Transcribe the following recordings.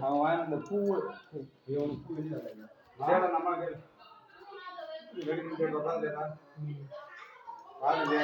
நான் வாங்கின பூ நம்ம வெடிக்கிட்டு உட்காந்துடா பாருங்க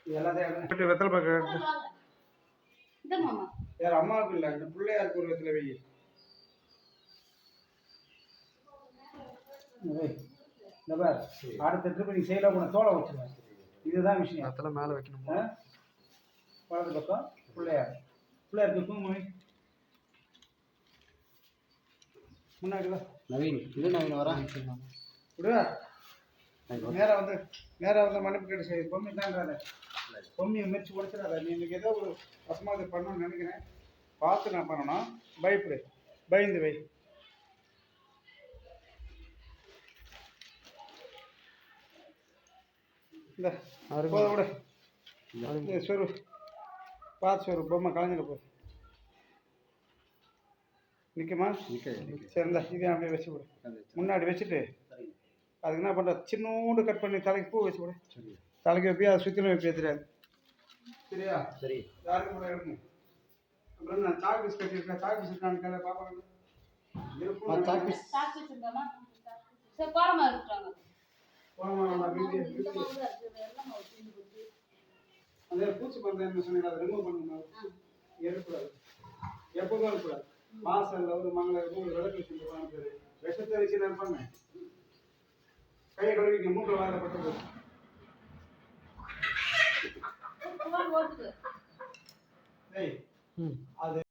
எல்லாத்தையும் வெத்தலை பாக்கு யார் அம்மாவுக்கு இல்லை இந்த பிள்ளையாருக்கு ஒரு வெத்தலை வை. இந்த பார் அடுத்த ட்ரிப் நீ செய்யல கூட தோலை வச்சுருவேன். இதுதான் விஷயம். வெத்தலை மேலே வைக்கணும். வலது பக்கம் பிள்ளையாருக்கு தூங்குமே முன்னாடி நவீன் இது நவீன் வரா விடுவா. நேராக வந்து மன்னிப்பு கேட்டு செய்ய பொம்மி தான்றாத பொம்மியை மிதிச்சு உடைச்சிடாத. நீ இன்னைக்கு ஏதோ ஒரு அசமாதி பண்ணணும்னு நினைக்கிறேன். பார்த்து நான் பண்ணணும். பயந்து வை. இந்த போத விட சொரு பார்த்து சொரு பொம்மை கலைஞ்சிட போகுது. நிற்குமா? சரி இந்த இதே அப்படியே வச்சு விடு. முன்னாடி வச்சுட்டு அதுக்கு என்ன பண்ணுற சின்னோண்டு கட் பண்ணி தலைக்கு பூ வச்சு விடு. தலைக்கு வைப்பியா அதை சுற்றிலும் வைப்பியா தெரியாது. சரியா? சரி. யாருக்கு கூட இருக்கும். அப்புறம் நான் சாக் பீஸ் கட்டியிருக்கேன். சாக் பீஸ் இருக்கான்னு கேட்க பார்ப்பாங்க. அதே பூச்சி மருந்து என்ன சொன்னீங்க அதை ரிமூவ் பண்ணணும். எடுக்கூடாது. எப்போதும் இருக்கக்கூடாது. மாசம் ஒரு மங்களம் ஒரு விளக்கு வச்சுருப்பாங்க. விஷத்தை வச்சு நினைப்பாங்க. கையை கழுவிக்க மூக்கில் வாயில பட்டது. அது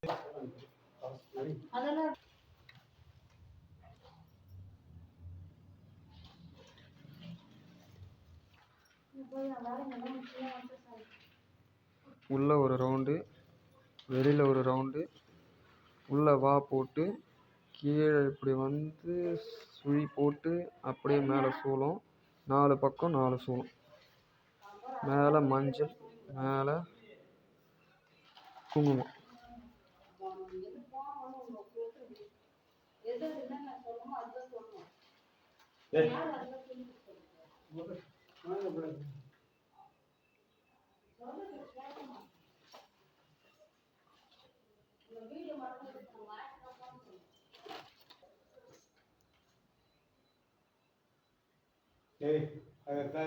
உள்ள ஒரு ரவுண்டு வெளியில் ஒரு ரவுண்டு உள்ள வா போட்டு கீழே இப்படி வந்து சுழி போட்டு அப்படியே மேலே சூளம் 4 பக்கம் 4 சூளம் மேலே மஞ்சள் மேலே குங்குமம்.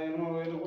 இன்னும்